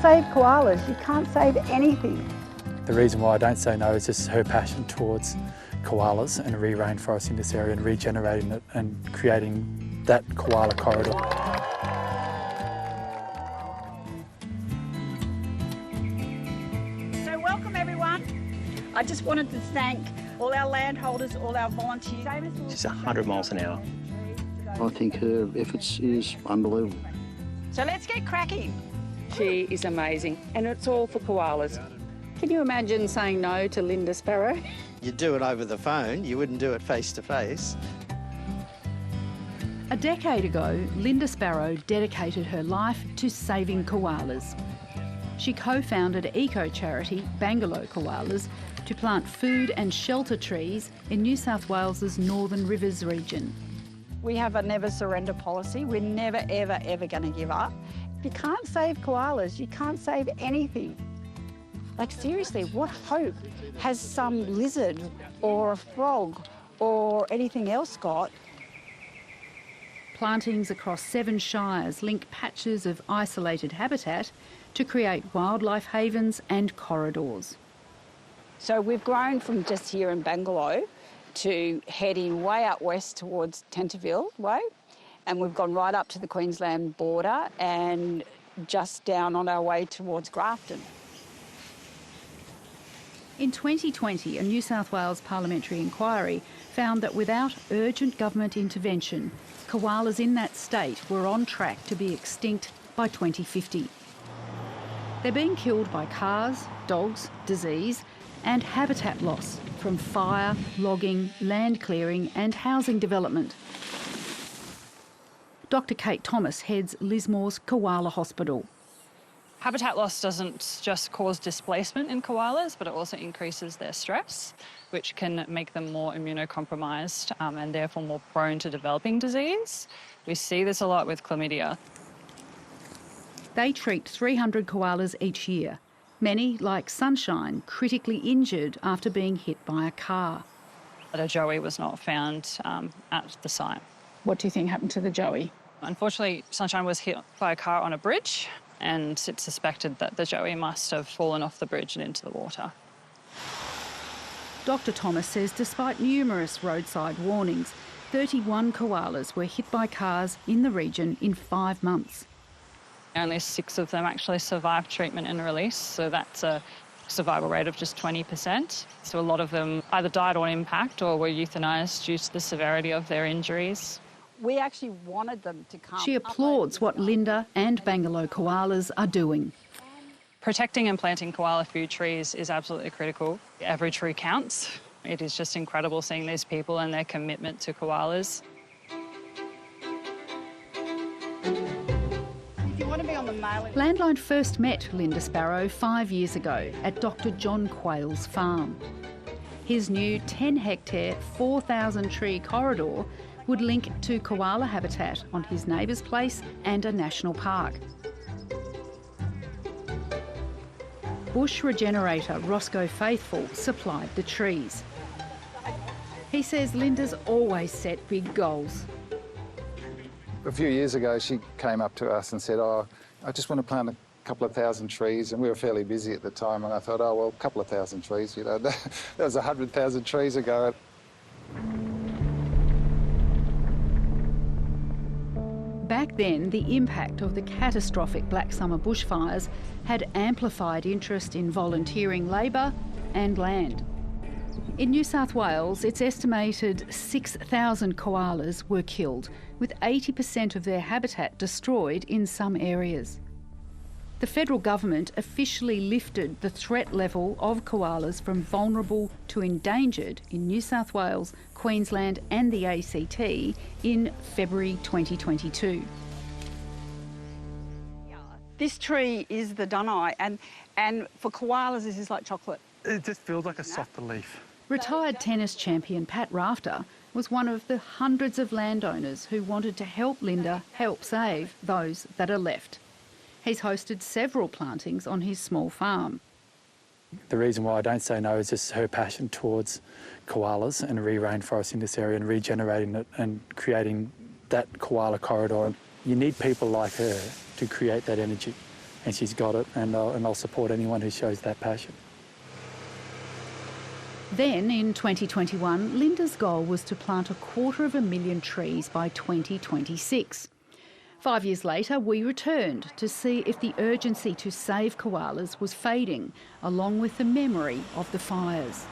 save koalas, you can't save anything. The reason why I don't say no is just her passion towards koalas and re-rainforesting this area and regenerating it and creating that koala corridor. So welcome everyone. I just wanted to thank all our landholders, all our volunteers. She's 100 miles an hour. I think her efforts is unbelievable. So let's get cracking. She is amazing, and it's all for koalas. Can you imagine saying no to Linda Sparrow? You'd do it over the phone, you wouldn't do it face to face. A decade ago, Linda Sparrow dedicated her life to saving koalas. She co-founded eco-charity Bangalow Koalas to plant food and shelter trees in New South Wales's Northern Rivers region. We have a never surrender policy. We're never, ever, ever going to give up. If you can't save koalas, you can't save anything. Like seriously, what hope has some lizard or a frog or anything else got? Plantings across 7 shires link patches of isolated habitat to create wildlife havens and corridors. So we've grown from just here in Bangalow to heading way out west towards Tenterville way, and we've gone right up to the Queensland border and just down on our way towards Grafton. In 2020, a New South Wales parliamentary inquiry found that without urgent government intervention, koalas in that state were on track to be extinct by 2050. They're being killed by cars, dogs, disease and habitat loss from fire, logging, land clearing and housing development. Dr Kate Thomas heads Lismore's Koala Hospital. Habitat loss doesn't just cause displacement in koalas, but it also increases their stress, which can make them more immunocompromised and therefore more prone to developing disease. We see this a lot with chlamydia. They treat 300 koalas each year, many, like Sunshine, critically injured after being hit by a car. But a joey was not found at the site. What do you think happened to the joey? Unfortunately, Sunshine was hit by a car on a bridge, and it's suspected that the joey must have fallen off the bridge and into the water. Dr Thomas says despite numerous roadside warnings, 31 koalas were hit by cars in the region in 5 months. Only 6 of them actually survived treatment and release, so that's a survival rate of just 20%. So a lot of them either died on impact or were euthanised due to the severity of their injuries. We actually wanted them to come. She applauds what Linda and Bangalow Koalas are doing. Protecting and planting koala food trees is absolutely critical. Every tree counts. It is just incredible seeing these people and their commitment to koalas. Landline first met Linda Sparrow 5 years ago at Dr John Quayle's farm. His new 10-hectare, 4,000-tree corridor would link to koala habitat on his neighbour's place and a national park. Bush regenerator Roscoe Faithful supplied the trees. He says Linda's always set big goals. A few years ago, she came up to us and said, "Oh, I just want to plant a couple of thousand trees," and we were fairly busy at the time, and I thought, oh, well, a couple of thousand trees, you know, that was 100,000 trees ago. Back then, the impact of the catastrophic Black Summer bushfires had amplified interest in volunteering labour and land. In New South Wales, it's estimated 6,000 koalas were killed, with 80% of their habitat destroyed in some areas. The federal government officially lifted the threat level of koalas from vulnerable to endangered in New South Wales, Queensland and the ACT in February 2022. This tree is the dunai, and for koalas this is like chocolate. It just feels like a softer leaf. Retired tennis champion Pat Rafter was one of the hundreds of landowners who wanted to help Linda help save those that are left. He's hosted several plantings on his small farm. The reason why I don't say no is just her passion towards koalas and re-rainforesting this area and regenerating it and creating that koala corridor. You need people like her to create that energy and she's got it, and I'll support anyone who shows that passion. Then, in 2021, Linda's goal was to plant 250,000 trees by 2026. 5 years later, we returned to see if the urgency to save koalas was fading, along with the memory of the fires.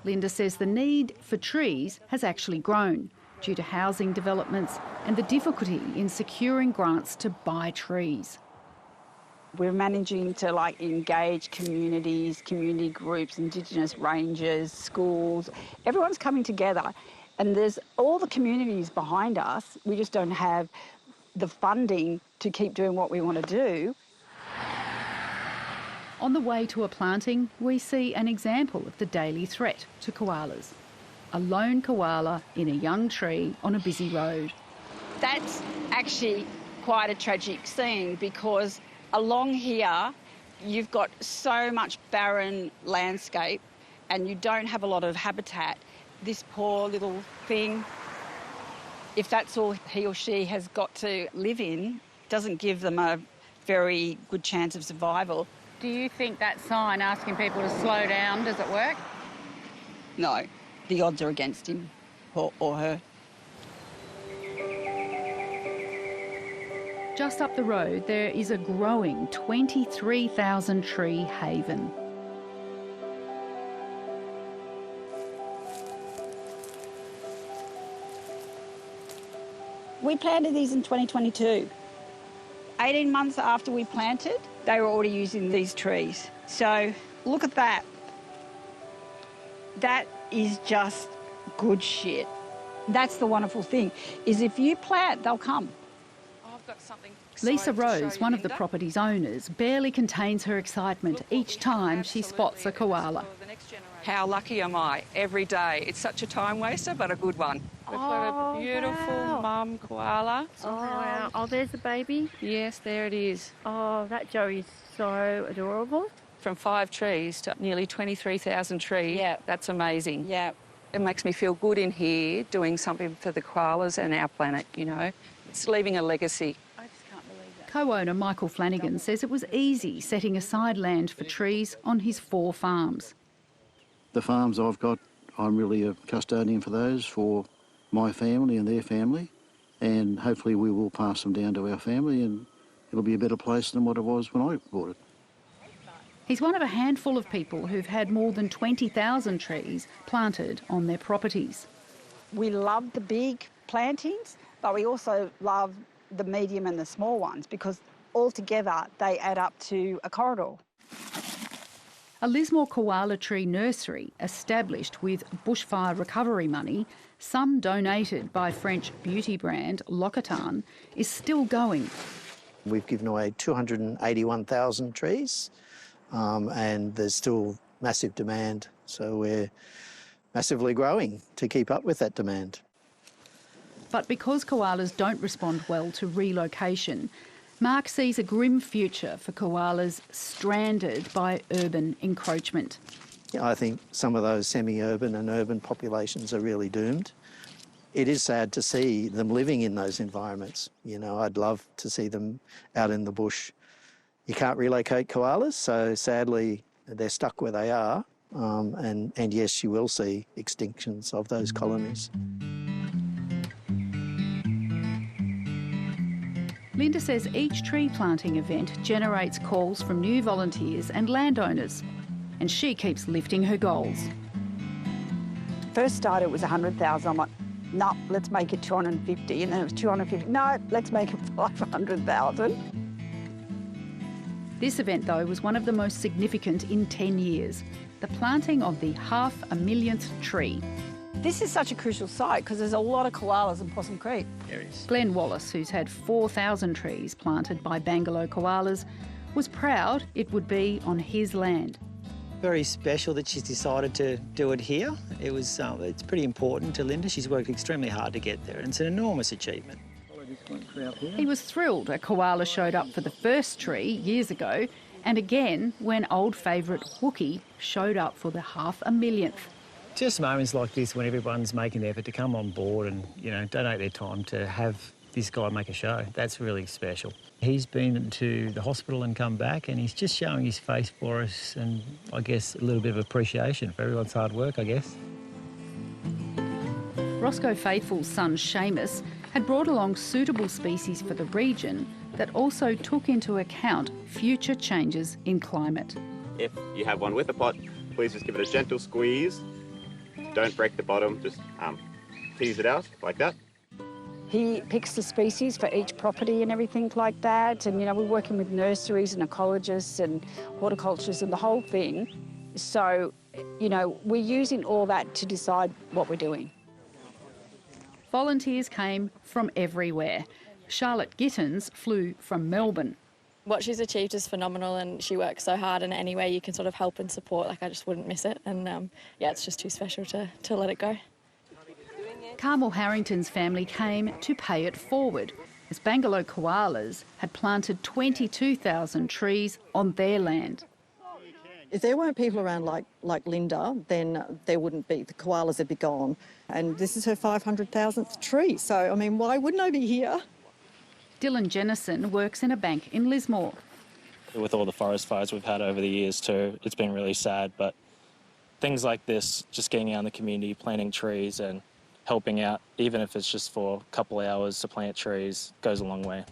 Linda says the need for trees has actually grown due to housing developments and the difficulty in securing grants to buy trees. We're managing to engage communities, community groups, Indigenous rangers, schools. Everyone's coming together, and there's all the communities behind us. We just don't have the funding to keep doing what we want to do. On the way to a planting, we see an example of the daily threat to koalas. A lone koala in a young tree on a busy road. That's actually quite a tragic scene, because along here you've got so much barren landscape and you don't have a lot of habitat. This poor little thing, if that's all he or she has got to live in, doesn't give them a very good chance of survival. Do you think that sign asking people to slow down, does it work? No, the odds are against him or her. Just up the road, there is a growing 23,000 tree haven. We planted these in 2022. 18 months after we planted, they were already using these trees. So look at that. That is just good shit. That's the wonderful thing, is if you plant, they'll come. Lisa Rose, one of the property's owners, barely contains her excitement each time she spots a koala. How lucky am I every day? It's such a time waster, but a good one. We've got a beautiful mum koala. Oh, wow. Oh, there's the baby? Yes, there it is. Oh, that Joey is so adorable. From 5 trees to nearly 23,000 trees. Yeah. That's amazing. Yeah. It makes me feel good in here doing something for the koalas and our planet, you know. It's leaving a legacy. Co-owner Michael Flanagan says it was easy setting aside land for trees on his 4 farms. The farms I've got, I'm really a custodian for those, for my family and their family, and hopefully we will pass them down to our family and it'll be a better place than what it was when I bought it. He's one of a handful of people who've had more than 20,000 trees planted on their properties. We love the big plantings, but we also love the medium and the small ones, because altogether they add up to a corridor. A Lismore koala tree nursery, established with bushfire recovery money, some donated by French beauty brand L'Occitane, is still going. We've given away 281,000 trees, and there's still massive demand, so we're massively growing to keep up with that demand. But because koalas don't respond well to relocation, Mark sees a grim future for koalas stranded by urban encroachment. I think some of those semi-urban and urban populations are really doomed. It is sad to see them living in those environments. You know, I'd love to see them out in the bush. You can't relocate koalas, so sadly they're stuck where they are. And yes, you will see extinctions of those colonies. Linda says each tree planting event generates calls from new volunteers and landowners, and she keeps lifting her goals. First started, it was 100,000. I'm like, no, let's make it 250, and then it was 250. No, let's make it 500,000. This event, though, was one of the most significant in 10 years, the planting of the 500,000th tree. This is such a crucial site because there's a lot of koalas in Possum Creek. There is. Glenn Wallace, who's had 4,000 trees planted by Bangalow koalas, was proud it would be on his land. Very special that she's decided to do it here. It's pretty important to Linda. She's worked extremely hard to get there, and it's an enormous achievement. He was thrilled a koala showed up for the first tree years ago, and again when old favourite Wookie showed up for the 500,000th. Just moments like this when everyone's making the effort to come on board and, donate their time to have this guy make a show. That's really special. He's been to the hospital and come back, and he's just showing his face for us, and I guess a little bit of appreciation for everyone's hard work, I guess. Roscoe Faithful's son Seamus had brought along suitable species for the region that also took into account future changes in climate. If you have one with a pot, please just give it a gentle squeeze. Don't break the bottom, just tease it out like that. He picks the species for each property and everything like that. And, you know, we're working with nurseries and ecologists and horticulturists and the whole thing. So, you know, we're using all that to decide what we're doing. Volunteers came from everywhere. Charlotte Gittins flew from Melbourne. What she's achieved is phenomenal, and she works so hard, and any way you can sort of help and support, like, I just wouldn't miss it. And yeah, it's just too special to let it go. Carmel Harrington's family came to pay it forward, as Bangalow Koalas had planted 22,000 trees on their land. If there weren't people around like Linda, then there wouldn't be. The koalas would be gone. And this is her 500,000th tree, so, I mean, why wouldn't I be here? Dylan Jennison works in a bank in Lismore. With all the forest fires we've had over the years too, it's been really sad, but things like this, just getting out in the community, planting trees and helping out, even if it's just for a couple of hours to plant trees, goes a long way.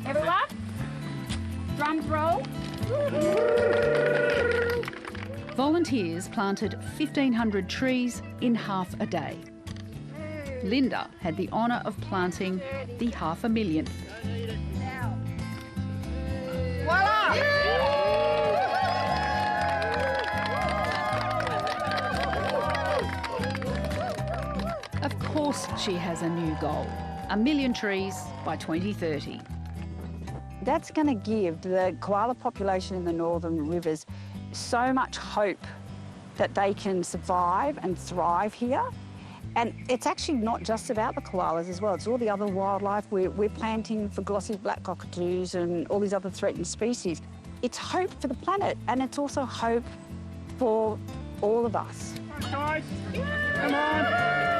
Everyone, drums roll. Volunteers planted 1,500 trees in half a day. Linda had the honour of planting the 500,000th. Voila! Of course she has a new goal, 1 million trees by 2030. That's going to give the koala population in the northern rivers so much hope that they can survive and thrive here. And it's actually not just about the koalas as well, it's all the other wildlife. We're planting for glossy black cockatoos and all these other threatened species. It's hope for the planet, and it's also hope for all of us. Guys, come on!